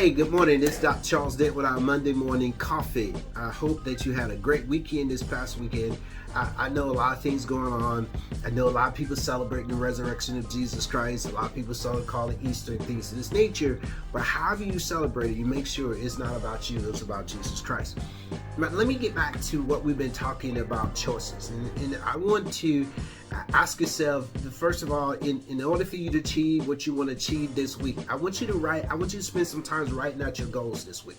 Hey, good morning. This is Dr. Charles Dent with our Monday morning coffee. I hope that you had a great weekend this past weekend. I know a lot of things going on. I know a lot of people celebrating the resurrection of Jesus Christ. A lot of people call it Easter and things of this nature. But however you celebrate it, you make sure it's not about you, it's about Jesus Christ. But let me get back to what we've been talking about, choices. And I want to ask yourself, first of all, in order for you to achieve what you want to achieve this week, I want you to spend some time writing out your goals this week.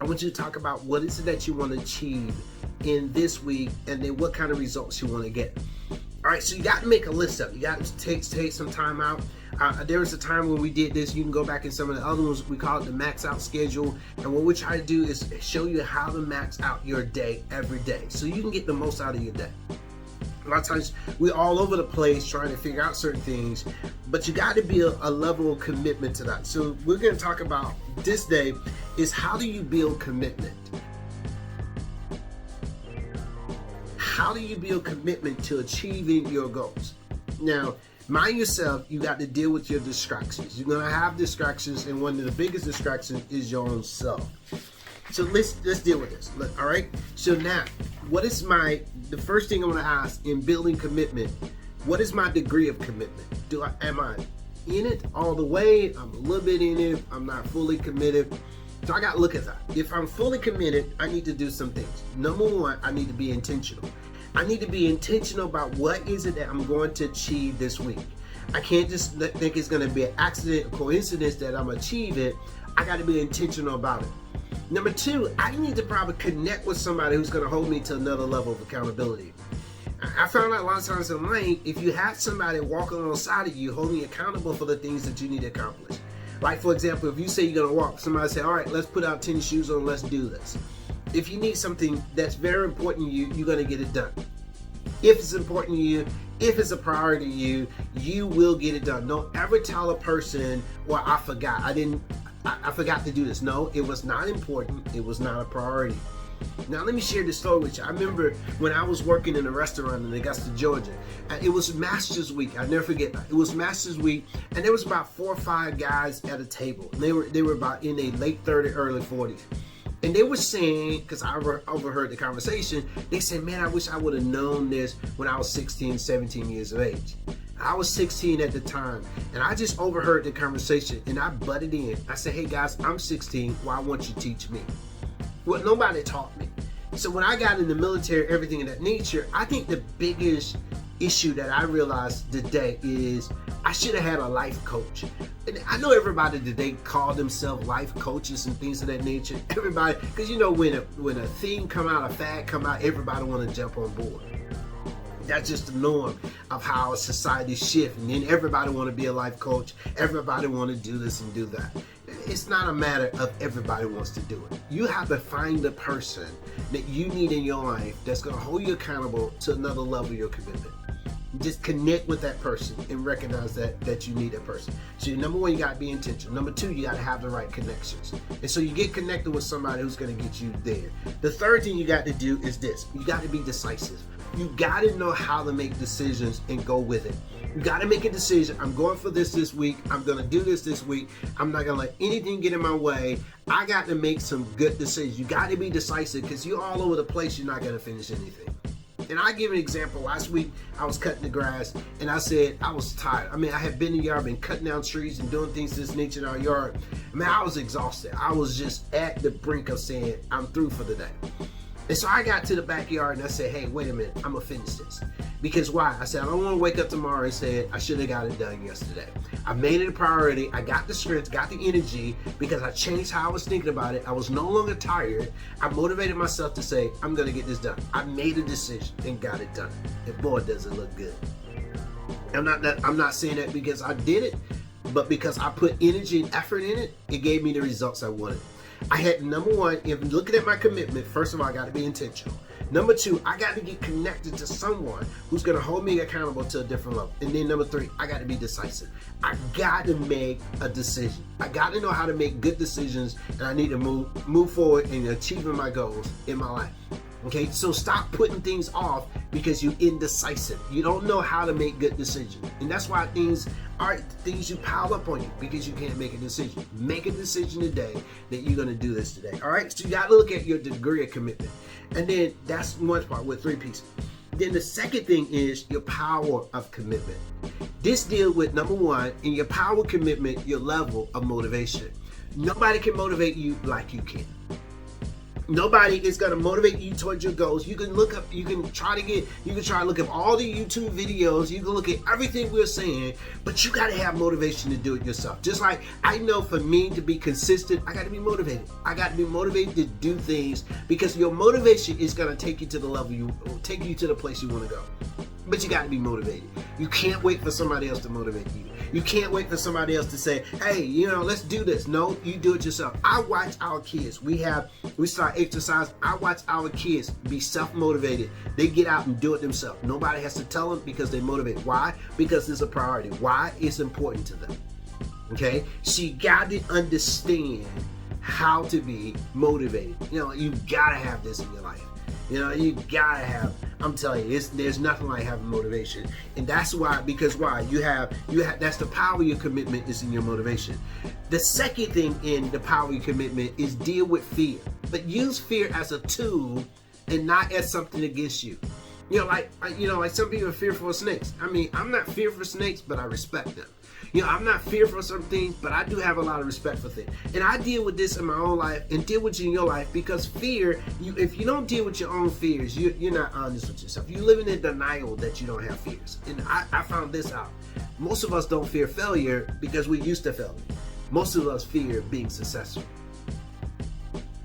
I want you to talk about what is it that you want to achieve in this week, and then what kind of results you want to get. All right, so you got to make a list of it. You got to take some time out. There was a time when we did this. You can go back in some of the other ones. We call it the max out schedule. And what we try to do is show you how to max out your day every day so you can get the most out of your day. A lot of times we're all over the place trying to figure out certain things, but you got to build a level of commitment to that. So we're going to talk about this day is how do you build commitment? How do you build commitment to achieving your goals? Now, mind yourself, you got to deal with your distractions. You're going to have distractions, and one of the biggest distractions is your own self. So let's deal with this. All right. So now, what is the first thing I want to ask in building commitment? What is my degree of commitment? Am I in it all the way? I'm a little bit in it. I'm not fully committed. So I got to look at that. If I'm fully committed, I need to do some things. Number one, I need to be intentional. I need to be intentional about what is it that I'm going to achieve this week. I can't just think it's going to be an accident or coincidence that I'm achieving it. I got to be intentional about it. Number two, I need to probably connect with somebody who's going to hold me to another level of accountability. I found out a lot of times in life, if you have somebody walking alongside of you, holding you accountable for the things that you need to accomplish. Like, for example, if you say you're going to walk, somebody say, all right, let's put our tennis shoes on, let's do this. If you need something that's very important to you, you're going to get it done. If it's important to you, if it's a priority to you, you will get it done. Don't ever tell a person, well, I forgot to do this. No, it was not important. It was not a priority. Now, let me share this story with you. I remember when I was working in a restaurant in Augusta, Georgia. It was Masters Week. I never forget that. It was Masters Week, and there was about 4 or 5 guys at a table. And they were about in their late 30s, early 40s. And they were saying, because I overheard the conversation, they said, man, I wish I would have known this when I was 16, 17 years of age. I was 16 at the time, and I just overheard the conversation, and I butted in. I said, hey guys, I'm 16. Why won't you teach me? Well, nobody taught me. So when I got in the military, everything of that nature, I think the biggest issue that I realized today is I should have had a life coach. And I know everybody today call themselves life coaches and things of that nature. Everybody, because you know when a thing come out, a fad come out, everybody want to jump on board. That's just the norm of how society shifts. And then everybody want to be a life coach. Everybody want to do this and do that. It's not a matter of everybody wants to do it. You have to find the person that you need in your life that's going to hold you accountable to another level of your commitment. Just connect with that person and recognize that you need that person. So number one, you got to be intentional. Number two, you got to have the right connections. And so you get connected with somebody who's going to get you there. The third thing you got to do is this. You got to be decisive. You got to know how to make decisions and go with it. You got to make a decision. I'm going for this week. I'm going to do this week. I'm not going to let anything get in my way. I got to make some good decisions. You got to be decisive, because you're all over the place. You're not going to finish anything. And I give an example. Last week, I was cutting the grass, and I said I was tired. I mean, I had been in the yard, been cutting down trees and doing things to this nature in our yard. I mean, I was exhausted. I was just at the brink of saying, I'm through for the day. And so I got to the backyard, and I said, hey, wait a minute, I'm going to finish this. Because why? I said, I don't want to wake up tomorrow and say, I should have got it done yesterday. I made it a priority. I got the strength, got the energy, because I changed how I was thinking about it. I was no longer tired. I motivated myself to say, I'm going to get this done. I made a decision and got it done. And boy, does it look good. I'm not saying that because I did it, but because I put energy and effort in it, it gave me the results I wanted. I had, number one, if looking at my commitment, first of all, I got to be intentional. Number two, I got to get connected to someone who's going to hold me accountable to a different level. And then number three, I got to be decisive. I got to make a decision. I got to know how to make good decisions, and I need to move forward in achieving my goals in my life. Okay, so stop putting things off because you're indecisive. You don't know how to make good decisions. And that's why things you pile up on you because you can't make a decision. Make a decision today that you're going to do this today. All right, so you got to look at your degree of commitment. And then that's one part with 3 pieces. Then the second thing is your power of commitment. This deals with, number 1, in your power of commitment, your level of motivation. Nobody can motivate you like you can. Nobody is going to motivate you towards your goals. You can look up, you can try to look up all the YouTube videos. You can look at everything we're saying, but you got to have motivation to do it yourself. Just like I know for me to be consistent, I got to be motivated. I got to be motivated to do things because your motivation is going to take you to the level take you to the place you want to go. But you got to be motivated. You can't wait for somebody else to motivate you. You can't wait for somebody else to say, hey, let's do this. No, you do it yourself. I watch our kids. We start exercise. I watch our kids be self-motivated. They get out and do it themselves. Nobody has to tell them because they're motivated. Why? Because it's a priority. Why? It's important to them. Okay? So you got to understand how to be motivated. You got to have this in your life. You gotta have, I'm telling you, there's nothing like having motivation. And that's why, that's the power of your commitment is in your motivation. The second thing in the power of your commitment is deal with fear. But use fear as a tool and not as something against you. Like some people are fearful of snakes. I mean, I'm not fearful of snakes, but I respect them. I'm not fearful of some things, but I do have a lot of respect for things. And I deal with this in my own life and deal with it in your life because fear, if you don't deal with your own fears, you're not honest with yourself. You're living in denial that you don't have fears. And I found this out. Most of us don't fear failure because we used to fail. Most of us fear being successful.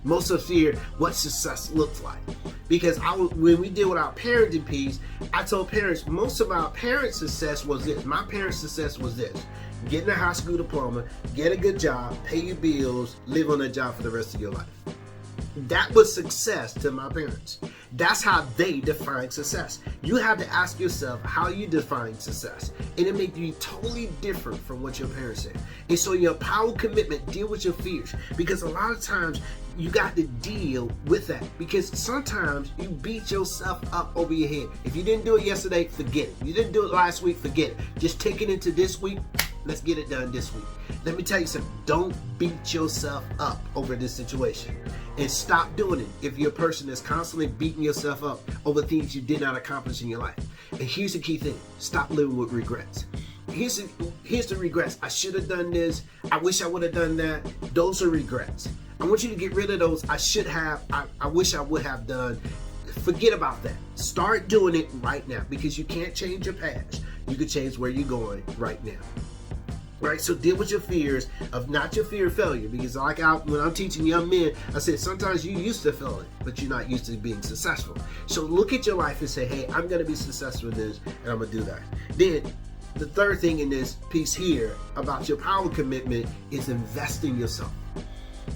Most of us fear what success looks like. Because when we deal with our parenting piece, I told parents, most of our parents' success was this. My parents' success was this. Getting a high school diploma, get a good job, pay your bills, live on that job for the rest of your life. That was success to my parents. That's how they define success. You have to ask yourself how you define success. And it may be totally different from what your parents said. And so your power commitment, deal with your fears. Because a lot of times you got to deal with that. Because sometimes you beat yourself up over your head. If you didn't do it yesterday, forget it. You didn't do it last week, forget it. Just take it into this week. Let's get it done this week. Let me tell you something. Don't beat yourself up over this situation. And stop doing it if you're a person that's constantly beating yourself up over things you did not accomplish in your life. And here's the key thing. Stop living with regrets. Here's the regrets. I should have done this. I wish I would have done that. Those are regrets. I want you to get rid of those. I should have. I wish I would have done. Forget about that. Start doing it right now because you can't change your past. You can change where you're going right now. Right, so deal with your fears of not your fear of failure, because when I'm teaching young men, I said sometimes you used to failing, but you're not used to being successful. So look at your life and say, hey, I'm going to be successful in this, and I'm going to do that. Then the third thing in this piece here about your power commitment is invest in yourself.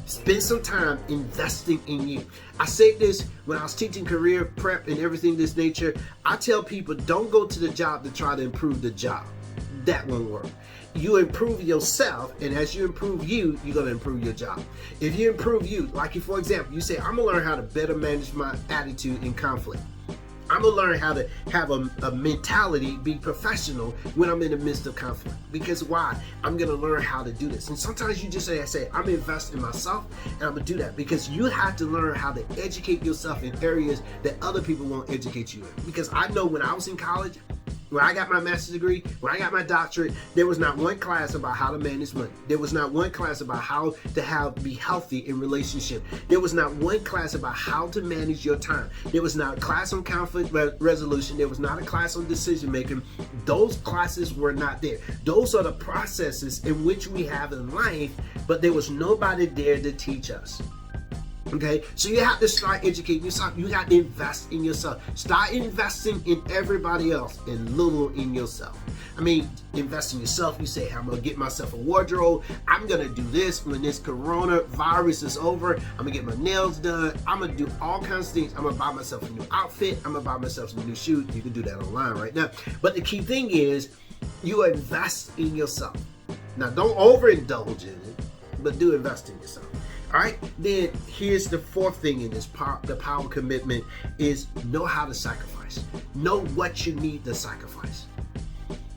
Spend some time investing in you. I said this when I was teaching career prep and everything of this nature. I tell people, don't go to the job to try to improve the job. That won't work. You improve yourself, and as you improve you, you're going to improve your job. If you improve you, like for example, you say, I'm going to learn how to better manage my attitude in conflict. I'm going to learn how to have a mentality, be professional when I'm in the midst of conflict. Because why? I'm going to learn how to do this. And sometimes you just say, I'm investing in myself, and I'm going to do that. Because you have to learn how to educate yourself in areas that other people won't educate you in. Because I know when I was in college, when I got my master's degree, when I got my doctorate, there was not one class about how to manage money. There was not one class about how to be healthy in relationship. There was not one class about how to manage your time. There was not a class on conflict resolution. There was not a class on decision making. Those classes were not there. Those are the processes in which we have in life, but there was nobody there to teach us. Okay, so you have to start educating yourself. You got to invest in yourself. Start investing in everybody else and little in yourself. I mean, invest in yourself. You say, I'm going to get myself a wardrobe. I'm going to do this when this coronavirus is over. I'm going to get my nails done. I'm going to do all kinds of things. I'm going to buy myself a new outfit. I'm going to buy myself some new shoes. You can do that online right now. But the key thing is you invest in yourself. Now, don't overindulge in it, but do invest in yourself. All right, then here's the fourth thing in this the power commitment is know how to sacrifice. Know what you need to sacrifice.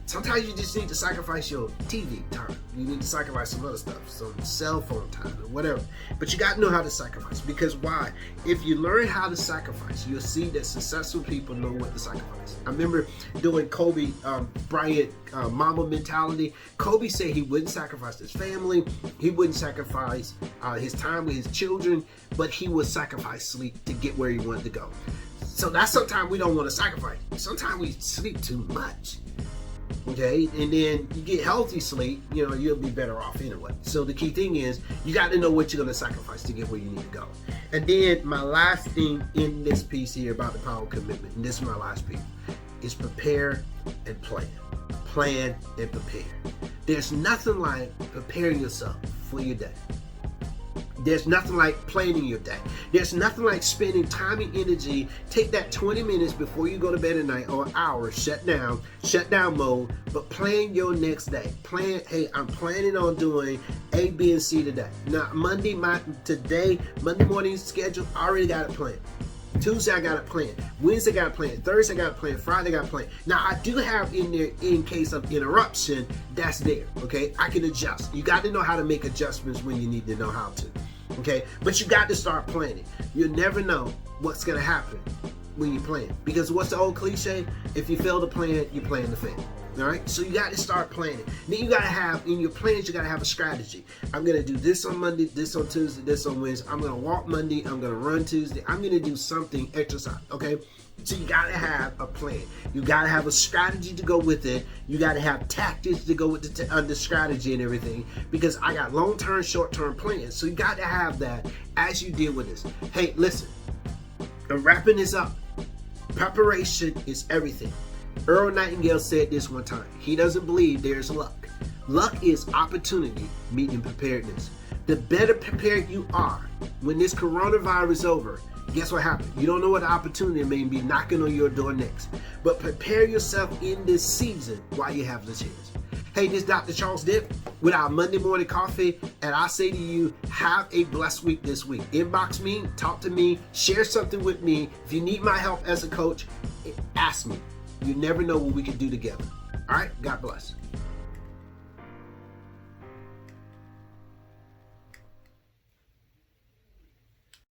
Sometimes you just need to sacrifice your TV time. You need to sacrifice some other stuff, some cell phone time or whatever. But you got to know how to sacrifice, because why? If you learn how to sacrifice, you'll see that successful people know what to sacrifice. I remember doing Kobe Bryant Mamba mentality. Kobe said he wouldn't sacrifice his family. He wouldn't sacrifice his time with his children, but he would sacrifice sleep to get where he wanted to go. So that's sometimes we don't want to sacrifice. Sometimes we sleep too much. Okay, and then you get healthy sleep, you'll be better off anyway. So the key thing is you got to know what you're going to sacrifice to get where you need to go. And then my last thing in this piece here about the power commitment, and this is my last piece, is prepare and plan. Plan and prepare. There's nothing like preparing yourself for your day. There's nothing like planning your day. There's nothing like spending time and energy. Take that 20 minutes before you go to bed at night, or an hour, shut down mode, but plan your next day. Plan, hey, I'm planning on doing A, B, and C today. Now, Monday morning schedule, I already got it planned. Tuesday, I got it planned. Wednesday, I got it planned. Thursday, I got it planned. Friday, I got it planned. Now, I do have in there, in case of interruption, that's there, okay? I can adjust. You got to know how to make adjustments when you need to know how to, okay? But you got to start planning. You'll never know what's going to happen when you plan. Because what's the old cliche? If you fail to plan, you plan to fail. All right, so you got to start planning. Then you got to have, in your plans, you got to have a strategy. I'm going to do this on Monday, this on Tuesday, this on Wednesday. I'm going to walk Monday. I'm going to run Tuesday. I'm going to do something, exercise, okay? So you got to have a plan. You got to have a strategy to go with it. You got to have tactics to go with the strategy and everything, because I got long-term, short-term plans. So you got to have that as you deal with this. Hey, listen, I'm wrapping this up. Preparation is everything. Earl Nightingale said this one time. He doesn't believe there's luck. Luck is opportunity meeting preparedness. The better prepared you are when this coronavirus is over, guess what happened? You don't know what opportunity may be knocking on your door next. But prepare yourself in this season while you have the chance. Hey, this is Dr. Charles Dent with our Monday morning coffee, and I say to you, have a blessed week this week. Inbox me, talk to me, share something with me. If you need my help as a coach, ask me. You never know what we can do together. All right, God bless.